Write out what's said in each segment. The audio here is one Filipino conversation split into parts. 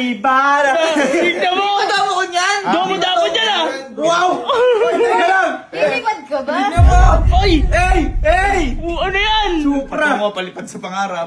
Capybara! Tignan mo! Madamo ko niyan! Domo dapat yan ah! Wow! Teka lang! Lilipad ka ba? Tignan mo! Ay! Hey! Hey! Ano yan? Supra! Pati mo, palipad sa pangarap.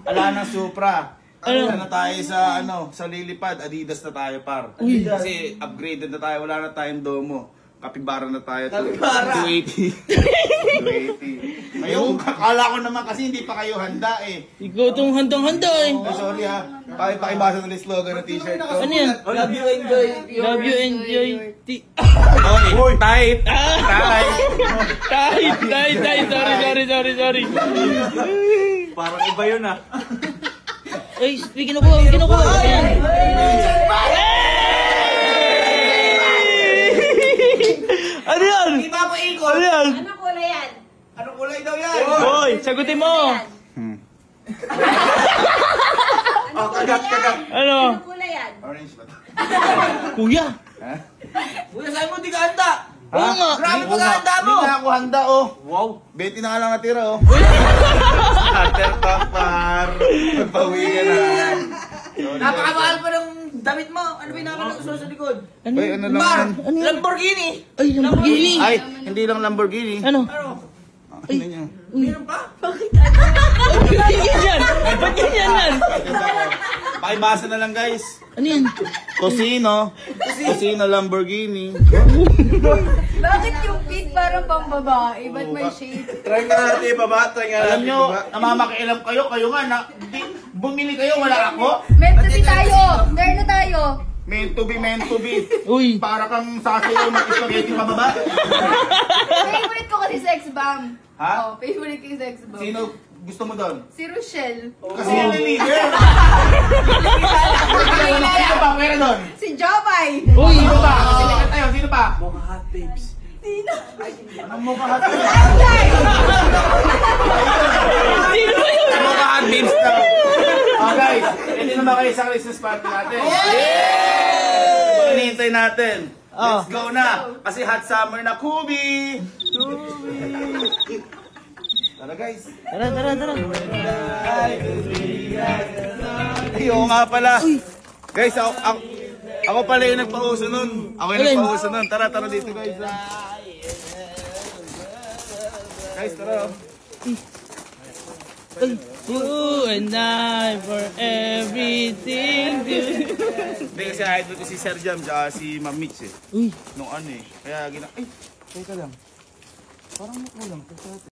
Wala nang Supra. Ano na tayo sa sa lilipad, Adidas na tayo par. Kasi upgraded na tayo, wala na tayong Domo. Capybara na tayo. Capybara. 280. Ngayon, akala ko naman kasi hindi pa kayo handa eh. Ikaw itong handang-handa eh. Ay, sorry ha. Pakibasa ng slogan ng t-shirt ko. Ano yan? Love you, enjoy. Love you, enjoy. Okay, tight. Tay. Sorry. Parang iba yun ah. Ay, kinukuha. Ayan. Ano yan? Iba mo ikot. Ano yan? Ano kulay yan? Anong kulay daw yan? Hoy, sagutin mo. Kagat. Ano? Ano kulay yan? Orange ba? Kuya. Kuya, sabi mo, di ka handa. Oo nga. Grabe paghahanda mo. Hindi na ako handa oh. Wow! 20 na nga lang natira oh. Starter pack par. Magpawi ka na. Napakamahal pa ng damit mo. Ano ba yung nakakasusunod sa likod? Ano? Ay, ano lang Bar! yan? Lamborghini! Ay, Lamborghini. Ay, hindi lang Lamborghini. Ano? Ano? Ano yan? Meron pa? Ba't ganyan? Ba't ganyan yan? Pakibasa na lang guys. Ano yan? Ano Cosino Lamborghini. Bakit yung feet parang pang babae? Ba't may shape? Try nga natin ibaba, Alam nyo, namamakialam kayo nga na bumili kayo, wala ako. Meant to be tayo! Turn na tayo! Meant to be. Uy. Para kang sasayaw mag-spaghetti pababa. Favorite ko kasi sex bomb. Ha? Oh, favorite ko yung sex bomb. Sino gusto mo doon? Si Rochelle. Kasi yun yung leader. Sino pa? Pwera doon? Si Jopay. Uy. Sino pa? Sino tayo? Sino pa? Mukha hot babes. Anong mukha hot babes? Sino ba yun? Anong mukha hot babes daw? Oh guys, hindi naman kayo sa Christmas party natin. Hinihintay natin. Let's go na. Kasi hot summer na, Kubi! Tara guys. Tara. Ayoko nga pala. Guys, ako pala yung nagpauso nun. Ako yung nagpauso nun. Tara dito guys. Guys, tara. You and I for everything. Hindi kasi idol ko si Sir Jam tsaka si Ma'am Mitch eh. Uy. Nung ano eh. Kaya ay, teka lang. Parang nakulang.